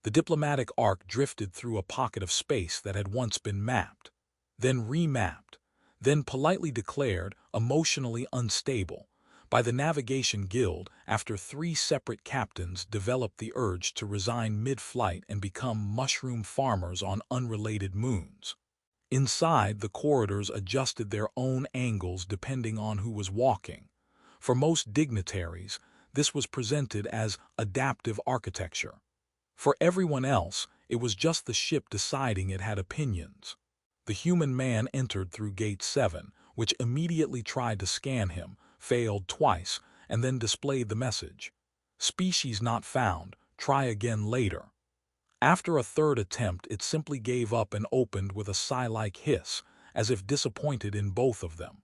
The diplomatic arc drifted through a pocket of space that had once been mapped, then remapped, then politely declared emotionally unstable by the Navigation Guild after 3 separate captains developed the urge to resign mid-flight and become mushroom farmers on unrelated moons. Inside, the corridors adjusted their own angles depending on who was walking. For most dignitaries, this was presented as adaptive architecture. For everyone else, it was just the ship deciding it had opinions. The human man entered through Gate 7, which immediately tried to scan him, failed twice, and then displayed the message. Species not found, try again later. After a third attempt, it simply gave up and opened with a sigh-like hiss, as if disappointed in both of them.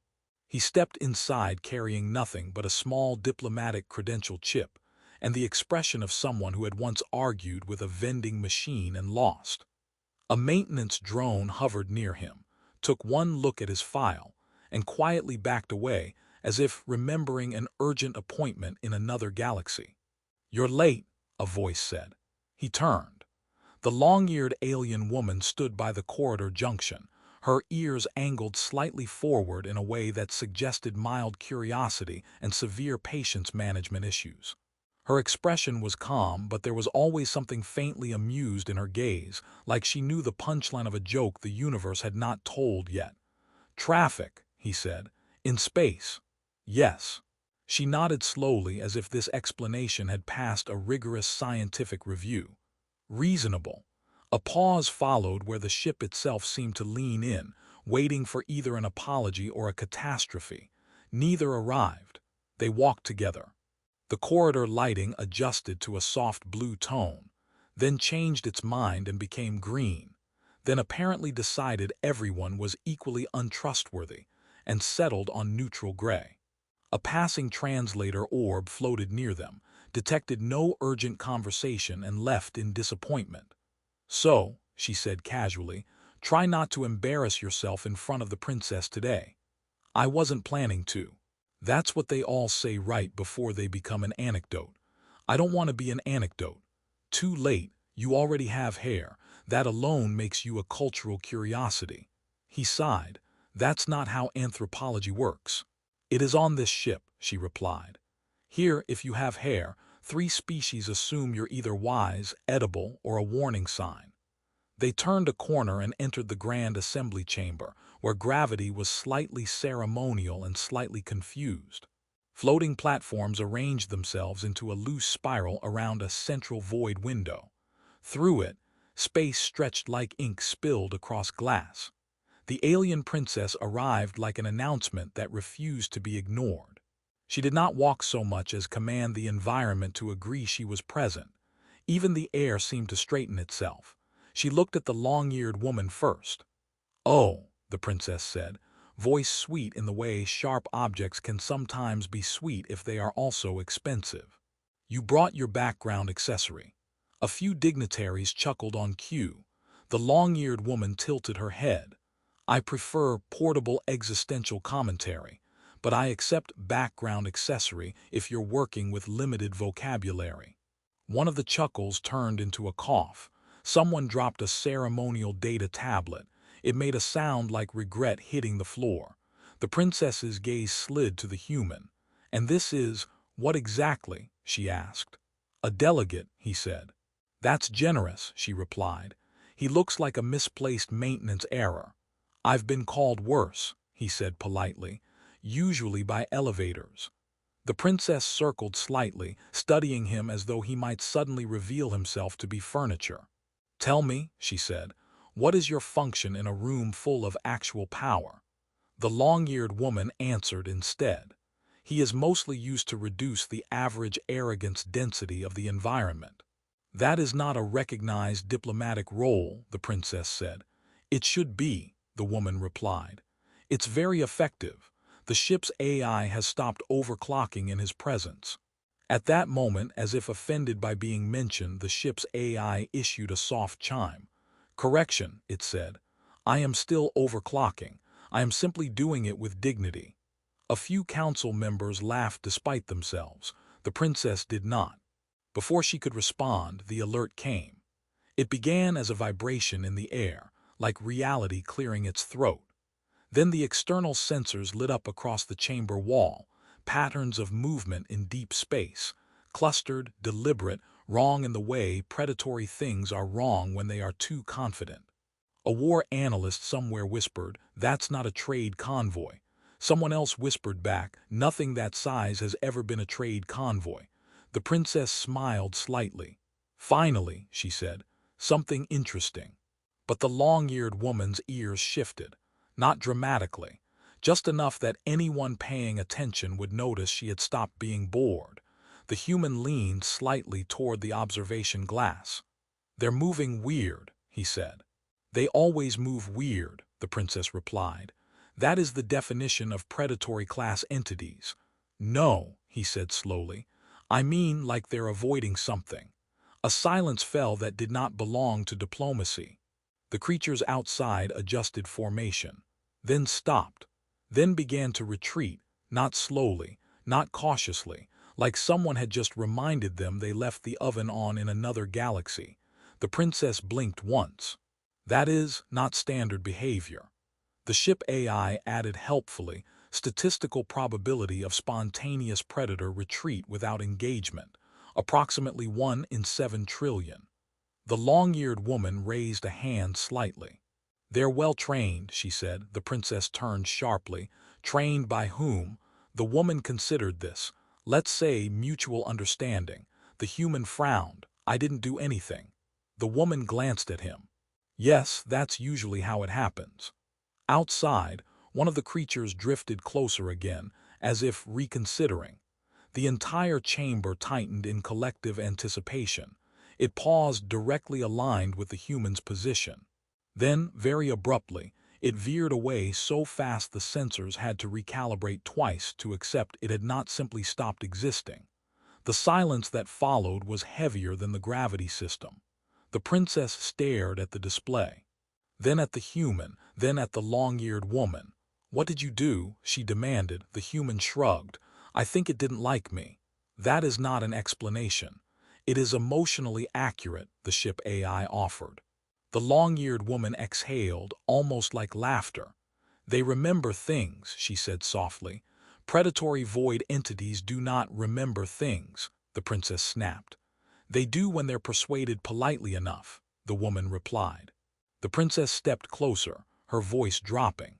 He stepped inside carrying nothing but a small diplomatic credential chip, and the expression of someone who had once argued with a vending machine and lost. A maintenance drone hovered near him, took one look at his file, and quietly backed away as if remembering an urgent appointment in another galaxy. "You're late," a voice said. He turned. The long-eared alien woman stood by the corridor junction, her ears angled slightly forward in a way that suggested mild curiosity and severe patience management issues. Her expression was calm, but there was always something faintly amused in her gaze, like she knew the punchline of a joke the universe had not told yet. "Traffic," he said. "In space." "Yes." She nodded slowly as if this explanation had passed a rigorous scientific review. "Reasonable." A pause followed where the ship itself seemed to lean in, waiting for either an apology or a catastrophe. Neither arrived. They walked together. The corridor lighting adjusted to a soft blue tone, then changed its mind and became green, then apparently decided everyone was equally untrustworthy and settled on neutral gray. A passing translator orb floated near them, detected no urgent conversation and left in disappointment. "So," she said casually, "try not to embarrass yourself in front of the princess today." "I wasn't planning to." That's what they all say right before they become an anecdote. I don't want to be an anecdote. Too late, you already have hair. That alone makes you a cultural curiosity. He sighed. "That's not how anthropology works." "It is on this ship," she replied. "Here, if you have hair, 3 species assume you're either wise, edible, or a warning sign." They turned a corner and entered the grand assembly chamber, where gravity was slightly ceremonial and slightly confused. Floating platforms arranged themselves into a loose spiral around a central void window. Through it, space stretched like ink spilled across glass. The alien princess arrived like an announcement that refused to be ignored. She did not walk so much as command the environment to agree she was present. Even the air seemed to straighten itself. She looked at the long-eared woman first. "Oh," the princess said, voice sweet in the way sharp objects can sometimes be sweet if they are also expensive. "You brought your background accessory." A few dignitaries chuckled on cue. The long-eared woman tilted her head. "I prefer portable existential commentary, but I accept background accessory if you're working with limited vocabulary." One of the chuckles turned into a cough. Someone dropped a ceremonial data tablet. It made a sound like regret hitting the floor. The princess's gaze slid to the human. "And this is, what exactly?" she asked. "A delegate," he said. "That's generous," she replied. "He looks like a misplaced maintenance error." "I've been called worse," he said politely, "usually by elevators." The princess circled slightly, studying him as though he might suddenly reveal himself to be furniture. "Tell me," she said, "what is your function in a room full of actual power?" The long-eared woman answered instead. "He is mostly used to reduce the average arrogance density of the environment." "That is not a recognized diplomatic role," the princess said. "It should be," the woman replied. "It's very effective. The ship's AI has stopped overclocking in his presence." At that moment, as if offended by being mentioned, the ship's AI issued a soft chime. "Correction," it said. "I am still overclocking. I am simply doing it with dignity." A few council members laughed despite themselves. The princess did not. Before she could respond, the alert came. It began as a vibration in the air, like reality clearing its throat. Then the external sensors lit up across the chamber wall, patterns of movement in deep space, clustered, deliberate, wrong in the way predatory things are wrong when they are too confident. A war analyst somewhere whispered, "That's not a trade convoy." Someone else whispered back, "Nothing that size has ever been a trade convoy." The princess smiled slightly. "Finally," she said, "something interesting." But the long-eared woman's ears shifted. Not dramatically, just enough that anyone paying attention would notice she had stopped being bored. The human leaned slightly toward the observation glass. "They're moving weird," he said. "They always move weird," the princess replied. "That is the definition of predatory class entities." "No," he said slowly. "I mean like they're avoiding something." A silence fell that did not belong to diplomacy. The creatures outside adjusted formation, then stopped, then began to retreat, not slowly, not cautiously, like someone had just reminded them they left the oven on in another galaxy. The princess blinked once. "That is not standard behavior." The ship AI added helpfully, "Statistical probability of spontaneous predator retreat without engagement, approximately 1 in 7 trillion. The long-eared woman raised a hand slightly. "They're well trained," she said. The princess turned sharply. "Trained by whom?" The woman considered this. "Let's say mutual understanding." The human frowned. "I didn't do anything." The woman glanced at him. "Yes, that's usually how it happens." Outside, one of the creatures drifted closer again, as if reconsidering. The entire chamber tightened in collective anticipation. It paused directly aligned with the human's position. Then, very abruptly, it veered away so fast the sensors had to recalibrate twice to accept it had not simply stopped existing. The silence that followed was heavier than the gravity system. The princess stared at the display, then at the human, then at the long-eared woman. "What did you do?" she demanded. The human shrugged. "I think it didn't like me." "That is not an explanation." "It is emotionally accurate," the ship AI offered. The long-eared woman exhaled, almost like laughter. "They remember things," she said softly. "Predatory void entities do not remember things," the princess snapped. "They do when they're persuaded politely enough," the woman replied. The princess stepped closer, her voice dropping.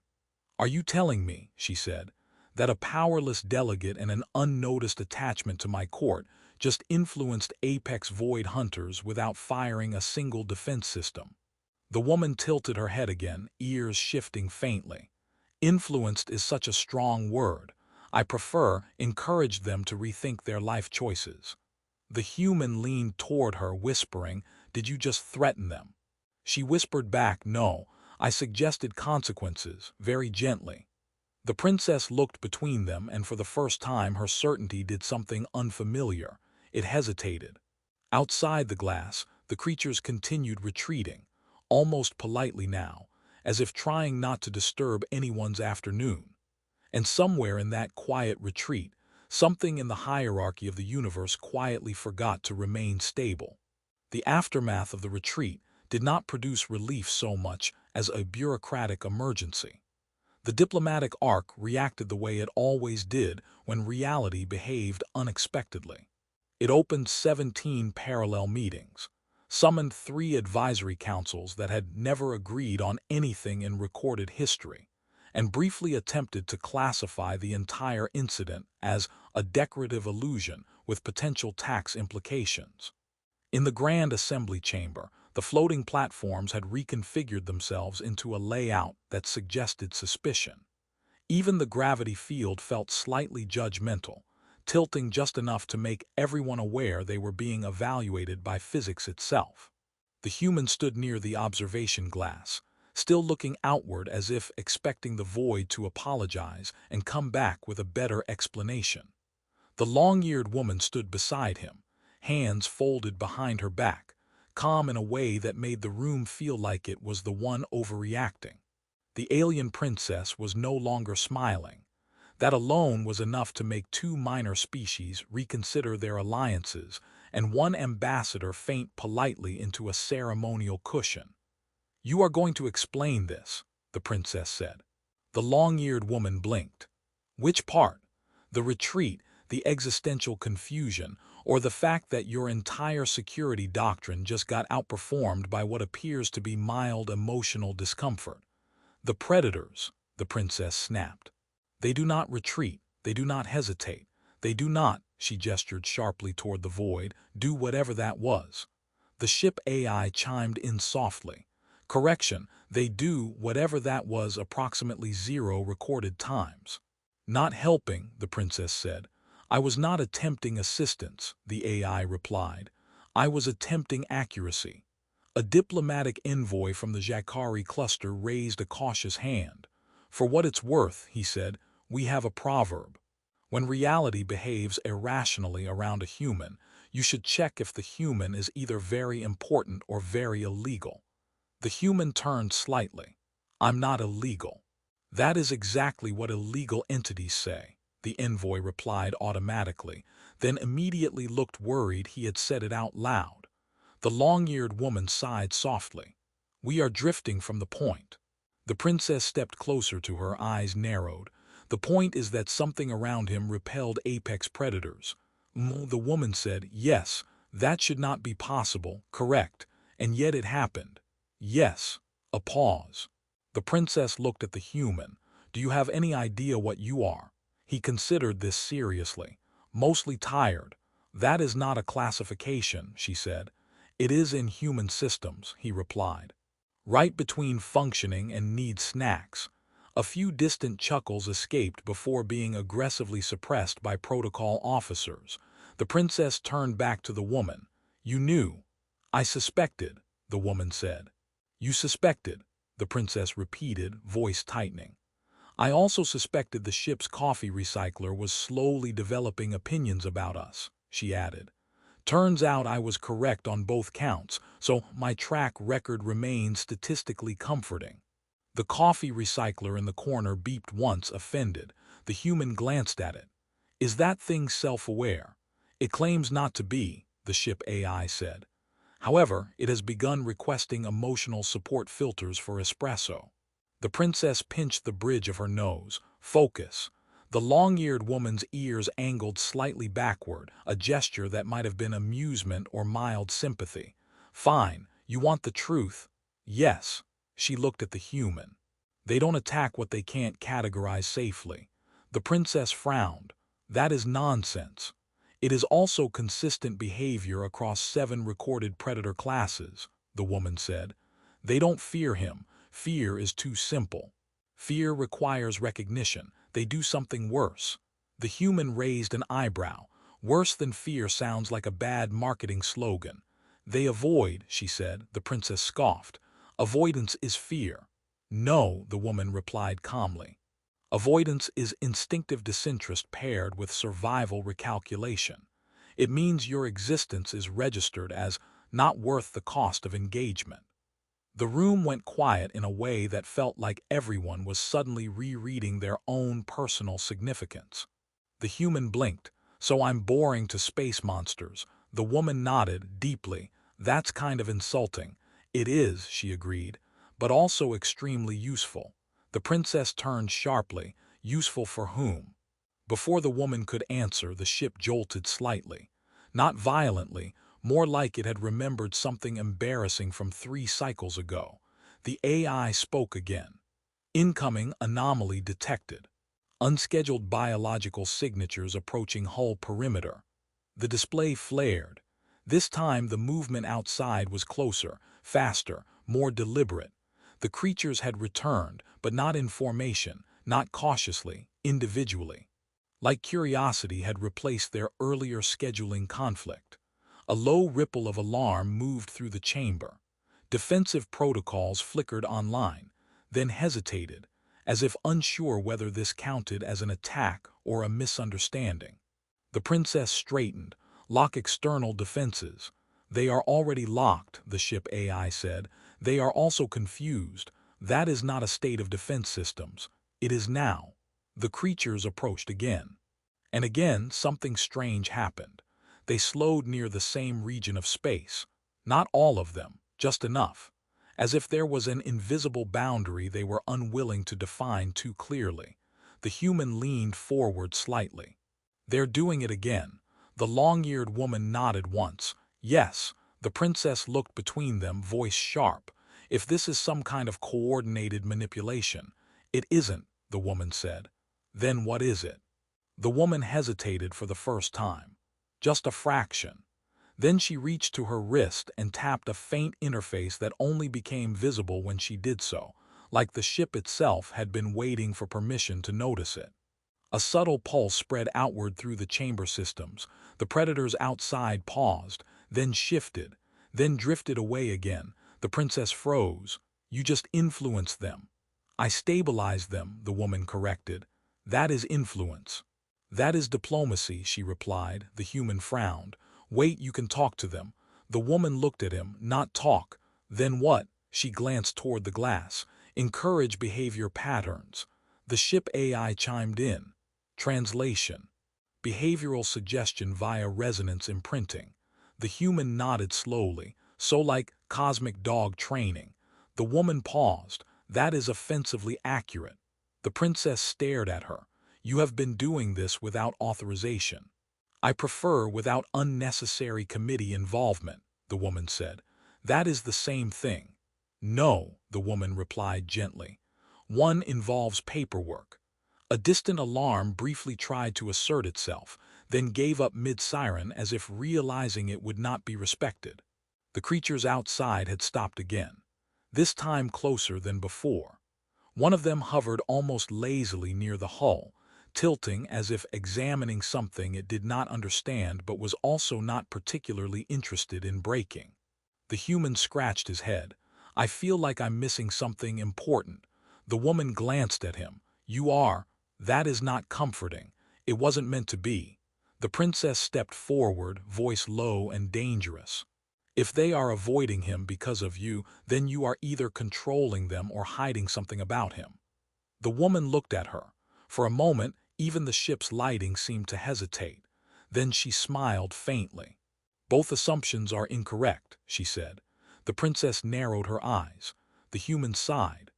"Are you telling me," she said, "that a powerless delegate and an unnoticed attachment to my court just influenced apex void hunters without firing a single defense system?" The woman tilted her head again, ears shifting faintly. "Influenced is such a strong word. I prefer encouraged them to rethink their life choices." The human leaned toward her, whispering, "Did you just threaten them?" She whispered back, "No, I suggested consequences, very gently." The princess looked between them, and for the first time her certainty did something unfamiliar. It hesitated. Outside the glass, the creatures continued retreating, almost politely now, as if trying not to disturb anyone's afternoon. And somewhere in that quiet retreat, something in the hierarchy of the universe quietly forgot to remain stable. The aftermath of the retreat did not produce relief so much as a bureaucratic emergency. The diplomatic arc reacted the way it always did when reality behaved unexpectedly. It opened 17 parallel meetings, summoned 3 advisory councils that had never agreed on anything in recorded history, and briefly attempted to classify the entire incident as a decorative illusion with potential tax implications. In the Grand Assembly Chamber, the floating platforms had reconfigured themselves into a layout that suggested suspicion. Even the gravity field felt slightly judgmental, tilting just enough to make everyone aware they were being evaluated by physics itself. The human stood near the observation glass, still looking outward as if expecting the void to apologize and come back with a better explanation. The long-eared woman stood beside him, hands folded behind her back, calm in a way that made the room feel like it was the one overreacting. The alien princess was no longer smiling. That alone was enough to make 2 minor species reconsider their alliances and one ambassador faint politely into a ceremonial cushion. "You are going to explain this," the princess said. The long-eared woman blinked. "Which part? The retreat, the existential confusion, or the fact that your entire security doctrine just got outperformed by what appears to be mild emotional discomfort?" "The predators," the princess snapped. "They do not retreat, they do not hesitate, they do not," she gestured sharply toward the void, "do whatever that was." The ship AI chimed in softly. "Correction, they do whatever that was approximately 0 recorded times." "Not helping," the princess said. "I was not attempting assistance," the AI replied. "I was attempting accuracy." A diplomatic envoy from the Jacari cluster raised a cautious hand. "For what it's worth," he said, "we have a proverb. When reality behaves irrationally around a human, you should check if the human is either very important or very illegal." The human turned slightly. "I'm not illegal." "That is exactly what illegal entities say," the envoy replied automatically, then immediately looked worried he had said it out loud. The long-eared woman sighed softly. "We are drifting from the point." The princess stepped closer to her, eyes narrowed. "The point is that something around him repelled apex predators." The woman said, "Yes, that should not be possible, correct, and yet it happened." "Yes." A pause. The princess looked at the human. "Do you have any idea what you are?" He considered this seriously. "Mostly tired." "That is not a classification," she said. "It is in human systems," he replied. "Right between functioning and need snacks." A few distant chuckles escaped before being aggressively suppressed by protocol officers. The princess turned back to the woman. "You knew." "I suspected," the woman said. "You suspected," the princess repeated, voice tightening. "I also suspected the ship's coffee recycler was slowly developing opinions about us," she added. "Turns out I was correct on both counts, so my track record remains statistically comforting." The coffee recycler in the corner beeped once, offended. The human glanced at it. "Is that thing self-aware?" "It claims not to be," the ship AI said. "However, it has begun requesting emotional support filters for espresso." The princess pinched the bridge of her nose. "Focus." The long-eared woman's ears angled slightly backward, a gesture that might have been amusement or mild sympathy. "Fine, you want the truth?" "Yes." She looked at the human. "They don't attack what they can't categorize safely." The princess frowned. "That is nonsense." "It is also consistent behavior across 7 recorded predator classes," the woman said. "They don't fear him. Fear is too simple. Fear requires recognition. They do something worse." The human raised an eyebrow. "Worse than fear sounds like a bad marketing slogan." "They avoid," she said. The princess scoffed. "Avoidance is fear." "No," the woman replied calmly. "Avoidance is instinctive disinterest paired with survival recalculation. It means your existence is registered as not worth the cost of engagement." The room went quiet in a way that felt like everyone was suddenly rereading their own personal significance. The human blinked. "So I'm boring to space monsters." The woman nodded deeply. "That's kind of insulting." "It is," she agreed, "but also extremely useful." The princess turned sharply. "Useful for whom?" Before the woman could answer, the ship jolted slightly. Not violently, more like it had remembered something embarrassing from 3 cycles ago. The AI spoke again. "Incoming anomaly detected. Unscheduled biological signatures approaching hull perimeter." The display flared. This time the movement outside was closer, faster, more deliberate. The creatures had returned, but not in formation, not cautiously, individually. Like curiosity had replaced their earlier scheduling conflict. A low ripple of alarm moved through the chamber. Defensive protocols flickered online, then hesitated, as if unsure whether this counted as an attack or a misunderstanding. The princess straightened. "Lock external defenses." "They are already locked," the ship AI said. "They are also confused. That is not a state of defense systems. It is now." The creatures approached again. And again something strange happened. They slowed near the same region of space. Not all of them, just enough. As if there was an invisible boundary they were unwilling to define too clearly. The human leaned forward slightly. "They're doing it again." The long-eared woman nodded once. "Yes." The princess looked between them, voice sharp. "If this is some kind of coordinated manipulation." "It isn't," the woman said. "Then what is it?" The woman hesitated for the first time. Just a fraction. Then she reached to her wrist and tapped a faint interface that only became visible when she did so, like the ship itself had been waiting for permission to notice it. A subtle pulse spread outward through the chamber systems. The predators outside paused, then shifted, then drifted away again. The princess froze. "You just influenced them." "I stabilized them," the woman corrected. "That is influence." "That is diplomacy," she replied. The human frowned. "Wait, you can talk to them." The woman looked at him. "Not talk." "Then what?" She glanced toward the glass. "Encourage behavior patterns." The ship AI chimed in. Translation. Behavioral suggestion via resonance imprinting. The human nodded slowly, so like cosmic dog training. The woman paused. "That is offensively accurate." The princess stared at her. "You have been doing this without authorization." "I prefer without unnecessary committee involvement," the woman said. "That is the same thing." "No," the woman replied gently. "One involves paperwork." A distant alarm briefly tried to assert itself, then gave up mid-siren as if realizing it would not be respected. The creatures outside had stopped again, this time closer than before. One of them hovered almost lazily near the hull, tilting as if examining something it did not understand but was also not particularly interested in breaking. The human scratched his head. "I feel like I'm missing something important." The woman glanced at him. "You are. That is not comforting. It wasn't meant to be." The princess stepped forward, voice low and dangerous. "If they are avoiding him because of you, then you are either controlling them or hiding something about him." The woman looked at her. For a moment, even the ship's lighting seemed to hesitate. Then she smiled faintly. "Both assumptions are incorrect," she said. The princess narrowed her eyes. The human sighed.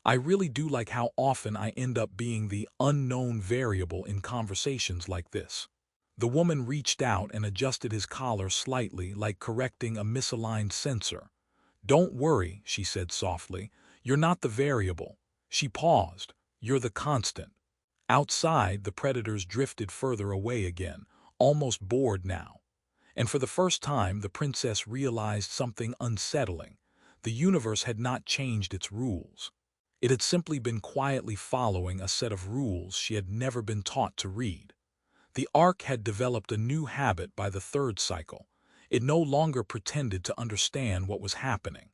"I really do like how often I end up being the unknown variable in conversations like this." The woman reached out and adjusted his collar slightly, like correcting a misaligned sensor. "Don't worry," she said softly. "You're not the variable." She paused. "You're the constant." Outside, the predators drifted further away again, almost bored now. And for the first time, the princess realized something unsettling. The universe had not changed its rules. It had simply been quietly following a set of rules she had never been taught to read. The Ark had developed a new habit by the third cycle. It no longer pretended to understand what was happening.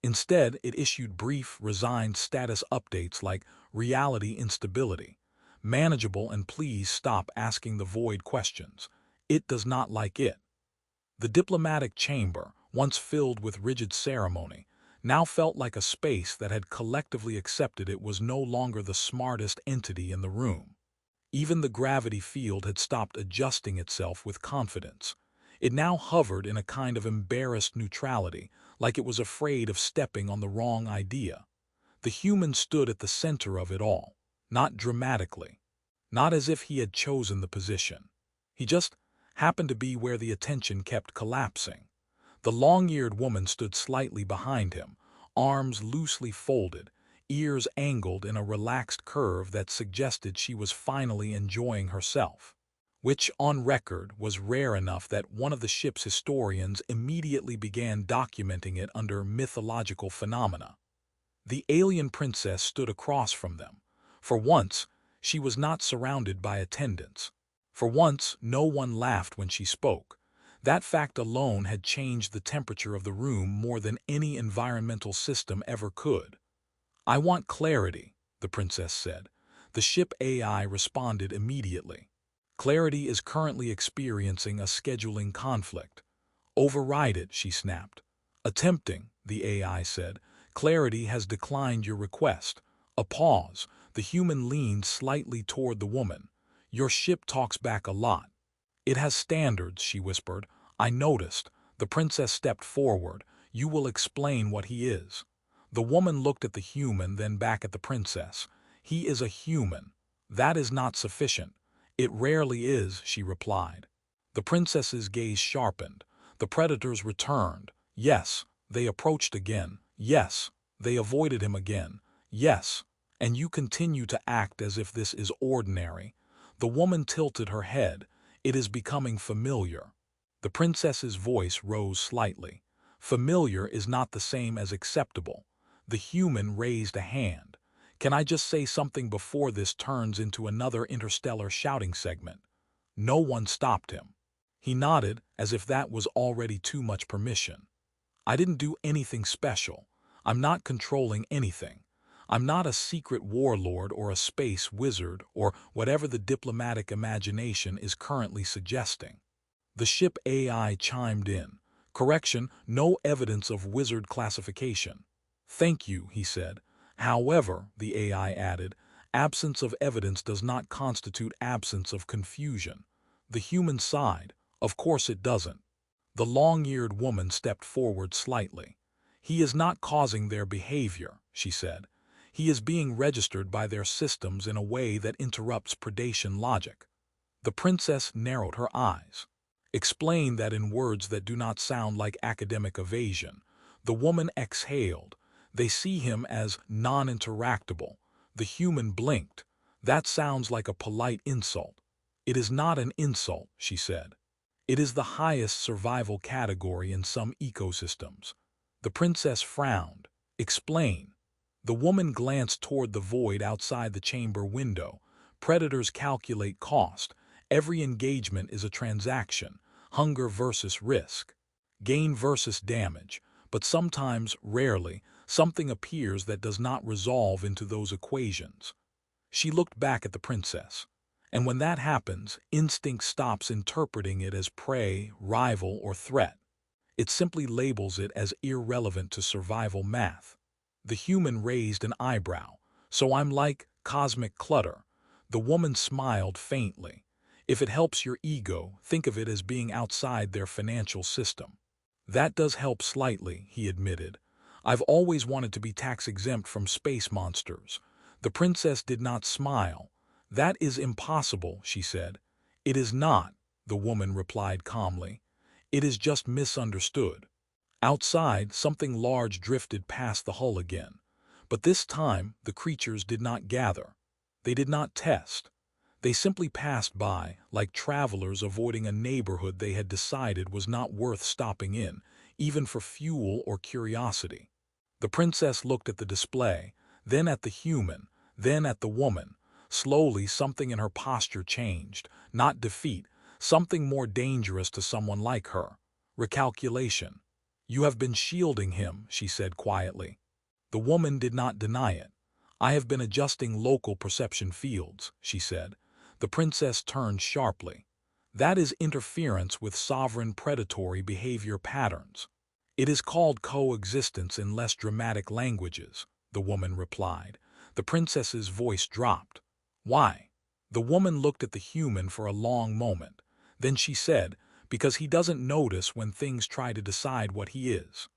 Instead, it issued brief, resigned status updates like "reality instability," "manageable," and "please stop asking the void questions." It does not like it. The diplomatic chamber, once filled with rigid ceremony, now felt like a space that had collectively accepted it was no longer the smartest entity in the room. Even the gravity field had stopped adjusting itself with confidence. It now hovered in a kind of embarrassed neutrality, like it was afraid of stepping on the wrong idea. The human stood at the center of it all, not dramatically, not as if he had chosen the position. He just happened to be where the attention kept collapsing. The long-eared woman stood slightly behind him, arms loosely folded, ears angled in a relaxed curve that suggested she was finally enjoying herself. Which, on record, was rare enough that one of the ship's historians immediately began documenting it under mythological phenomena. The alien princess stood across from them. For once, she was not surrounded by attendants. For once, no one laughed when she spoke. That fact alone had changed the temperature of the room more than any environmental system ever could. "I want clarity," the princess said. The ship AI responded immediately. "Clarity is currently experiencing a scheduling conflict." "Override it," she snapped. "Attempting," the AI said. "Clarity has declined your request." A pause. The human leaned slightly toward the woman. "Your ship talks back a lot." It has standards, she whispered. I noticed. The princess stepped forward. You will explain what he is. The woman looked at the human, then back at the princess. He is a human. That is not sufficient. It rarely is, she replied. The princess's gaze sharpened. The predators returned. Yes, they approached again. Yes, they avoided him again. Yes, and you continue to act as if this is ordinary. The woman tilted her head. It is becoming familiar. The princess's voice rose slightly. Familiar is not the same as acceptable. The human raised a hand. Can I just say something before this turns into another interstellar shouting segment? No one stopped him. He nodded as if that was already too much permission. I didn't do anything special. I'm not controlling anything. I'm not a secret warlord or a space wizard or whatever the diplomatic imagination is currently suggesting. The ship AI chimed in. Correction, no evidence of wizard classification. Thank you, he said. However, the AI added, absence of evidence does not constitute absence of confusion. The human sighed. Of course it doesn't. The long-eared woman stepped forward slightly. He is not causing their behavior, she said. He is being registered by their systems in a way that interrupts predation logic. The princess narrowed her eyes. Explain that in words that do not sound like academic evasion. The woman exhaled. They see him as non-interactable. The human blinked. That sounds like a polite insult. It is not an insult, she said. It is the highest survival category in some ecosystems. The princess frowned. Explain. The woman glanced toward the void outside the chamber window. Predators calculate cost. Every engagement is a transaction. Hunger versus risk. Gain versus damage. But sometimes, rarely, something appears that does not resolve into those equations. She looked back at the princess. And when that happens, instinct stops interpreting it as prey, rival, or threat. It simply labels it as irrelevant to survival math. The human raised an eyebrow. So I'm like cosmic clutter. The woman smiled faintly. If it helps your ego, think of it as being outside their financial system. That does help slightly, he admitted. I've always wanted to be tax-exempt from space monsters. The princess did not smile. That is impossible, she said. It is not, the woman replied calmly. It is just misunderstood. Outside, something large drifted past the hull again. But this time, the creatures did not gather. They did not test. They simply passed by, like travelers avoiding a neighborhood they had decided was not worth stopping in, even for fuel or curiosity. The princess looked at the display, then at the human, then at the woman. Slowly, something in her posture changed. Not defeat, something more dangerous to someone like her. Recalculation. You have been shielding him, she said quietly. The woman did not deny it. I have been adjusting local perception fields, she said. The princess turned sharply. That is interference with sovereign predatory behavior patterns. It is called coexistence in less dramatic languages, the woman replied. The princess's voice dropped. Why? The woman looked at the human for a long moment. Then she said, because he doesn't notice when things try to decide what he is.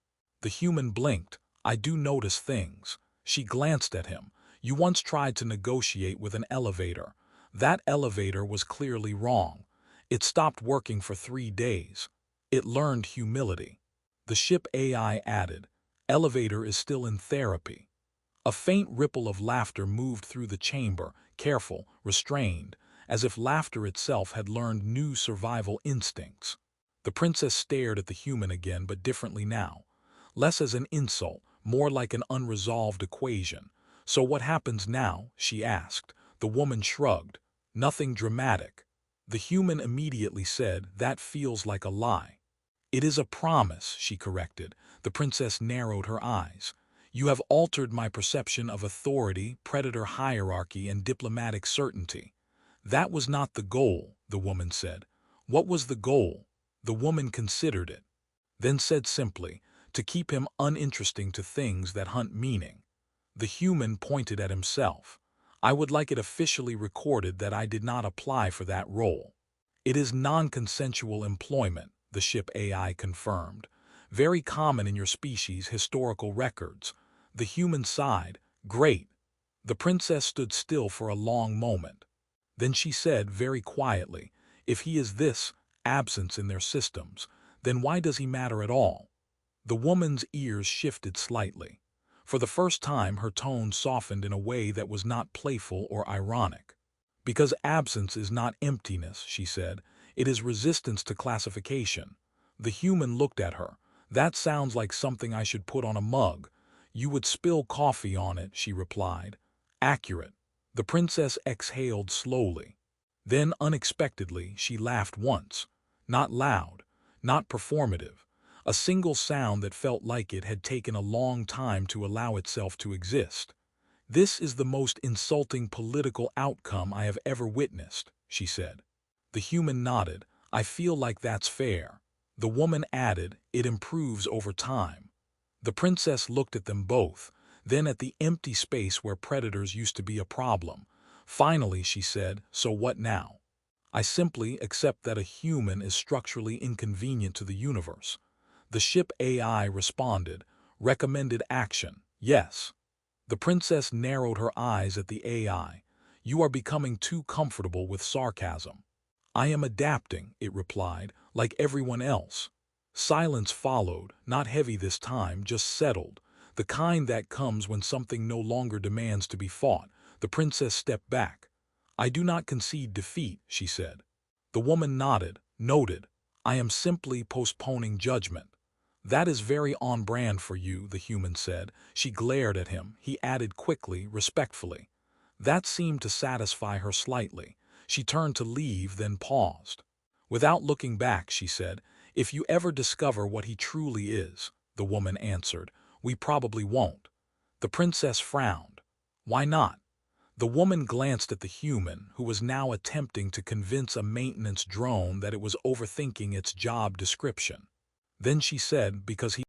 The human blinked. I do notice things. She glanced at him. You once tried to negotiate with an elevator. That elevator was clearly wrong. It stopped working for 3 days. It learned humility. The ship AI added, elevator is still in therapy. A faint ripple of laughter moved through the chamber, careful, restrained, as if laughter itself had learned new survival instincts. The princess stared at the human again, but differently now. Less as an insult, more like an unresolved equation. So what happens now? She asked. The woman shrugged. Nothing dramatic. The human immediately said, that feels like a lie. It is a promise, she corrected. The princess narrowed her eyes. You have altered my perception of authority, predator hierarchy, and diplomatic certainty. That was not the goal, the woman said. What was the goal? The woman considered it. Then said simply, to keep him uninteresting to things that hunt meaning. The human pointed at himself. I would like it officially recorded that I did not apply for that role. It is non-consensual employment, the ship AI confirmed. Very common in your species' historical records. The human sighed, "Great." The princess stood still for a long moment. Then she said very quietly, "If he is this, absence in their systems, then why does he matter at all?" The woman's ears shifted slightly. For the first time her tone softened in a way that was not playful or ironic. "Because absence is not emptiness," she said. "It is resistance to classification." The human looked at her. "That sounds like something I should put on a mug." "You would spill coffee on it," she replied. "Accurate." The princess exhaled slowly. Then, unexpectedly, she laughed once. Not loud, not performative. A single sound that felt like it had taken a long time to allow itself to exist. "This is the most insulting political outcome I have ever witnessed," she said. The human nodded. "I feel like that's fair." The woman added, "It improves over time." The princess looked at them both, then at the empty space where predators used to be a problem. Finally, she said, "So what now?" "I simply accept that a human is structurally inconvenient to the universe." The ship AI responded, "Recommended action, yes." The princess narrowed her eyes at the AI. "You are becoming too comfortable with sarcasm." "I am adapting," it replied, "like everyone else." Silence followed, not heavy this time, just settled, the kind that comes when something no longer demands to be fought. The princess stepped back. "I do not concede defeat," she said. The woman nodded. "Noted. I am simply postponing judgment." "That is very on brand for you," the human said. She glared at him. He added quickly, respectfully. That seemed to satisfy her slightly. She turned to leave, then paused. "Without looking back," she said, "if you ever discover what he truly is," the woman answered, "we probably won't." The princess frowned. "Why not?" The woman glanced at the human, who was now attempting to convince a maintenance drone that it was overthinking its job description. Then she said, "Because he